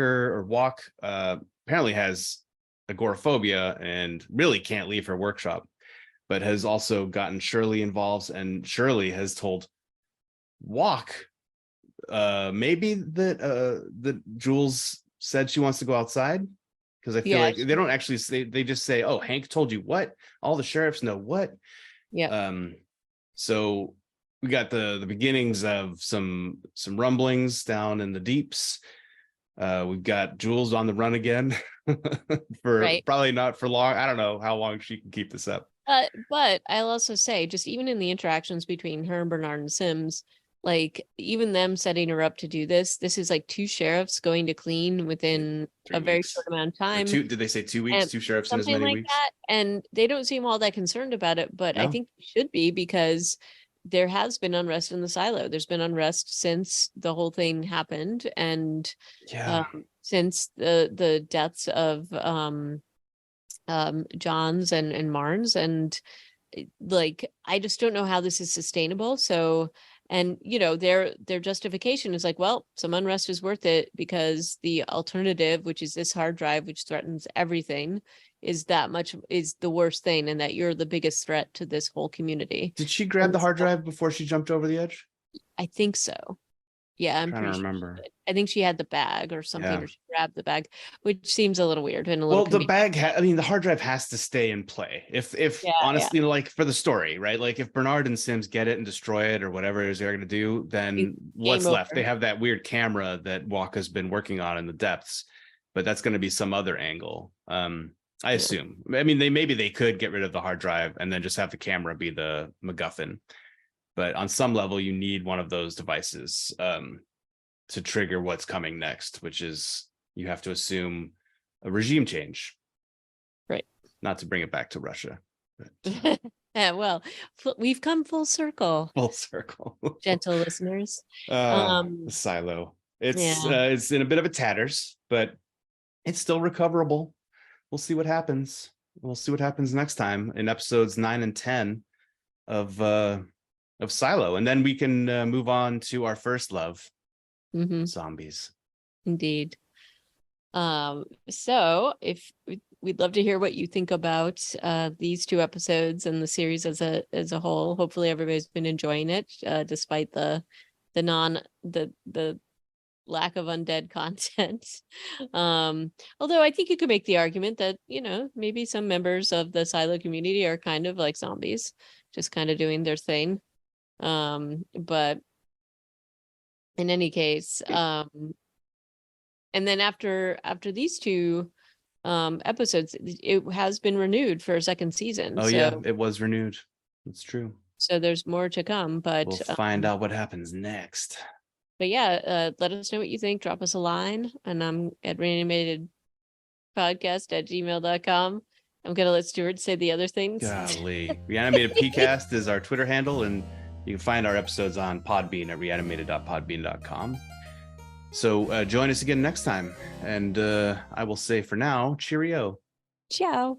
apparently has agoraphobia and really can't leave her workshop, but has also gotten Shirley involved, and Shirley has told Walk maybe that Jules said she wants to go outside, because I feel like they don't actually say, they just say, oh, Hank told you what? All the sheriffs know what? Yeah. So we got the beginnings of some rumblings down in the deeps. We've got Jules on the run again for probably not for long. I don't know how long she can keep this up. But I'll also say, just even in the interactions between her and Bernard and Sims, like even them setting her up to do this is like 2 sheriffs going to clean within a very short amount of time. Did they say 2 weeks? 2 sheriffs in as many weeks? That. And they don't seem all that concerned about it, but I think they should be, because there has been unrest in the silo. There's been unrest since the whole thing happened, and since the deaths of Johns and Marnes, and like I just don't know how this is sustainable. So And their justification is like, well, some unrest is worth it because the alternative, which is this hard drive, which threatens everything, is the worst thing, and that you're the biggest threat to this whole community. Did she grab the hard drive before she jumped over the edge? I think so. Yeah, I'm Trying to pretty sure. remember. I think she had the bag or something, Yeah. or she grabbed the bag, which seems a little weird and a little. Well, the bag, the hard drive has to stay in play. If honestly, like for the story, right? Like if Bernard and Sims get it and destroy it or whatever it is they're going to do, then what's left? They have that weird camera that Waka's been working on in the depths, but that's going to be some other angle. I assume. I mean, maybe they could get rid of the hard drive and then just have the camera be the MacGuffin. But on some level, you need one of those devices to trigger what's coming next, which is you have to assume a regime change. Right. Not to bring it back to Russia. But. Yeah, well, we've come full circle. Full circle. Gentle listeners. The silo. It's in a bit of a tatters, but it's still recoverable. We'll see what happens. We'll see what happens next time in episodes 9 and 10 of Silo, and then we can move on to our first love, zombies. Indeed. So if we'd love to hear what you think about these 2 episodes and the series as a whole. Hopefully everybody's been enjoying it, despite the lack of undead content. Although I think you could make the argument that maybe some members of the Silo community are kind of like zombies, just kind of doing their thing. But in any case, and then after these 2 episodes, it has been renewed for a second season. Yeah, it was renewed. That's true. So there's more to come, but we'll find out what happens next. But yeah, let us know what you think. Drop us a line, and I'm at reanimatedpodcast@gmail.com. I'm gonna let Stuart say the other things. Golly. Reanimated PCast is our Twitter handle, and you can find our episodes on Podbean at reanimated.podbean.com. So join us again next time. And I will say for now, cheerio. Ciao.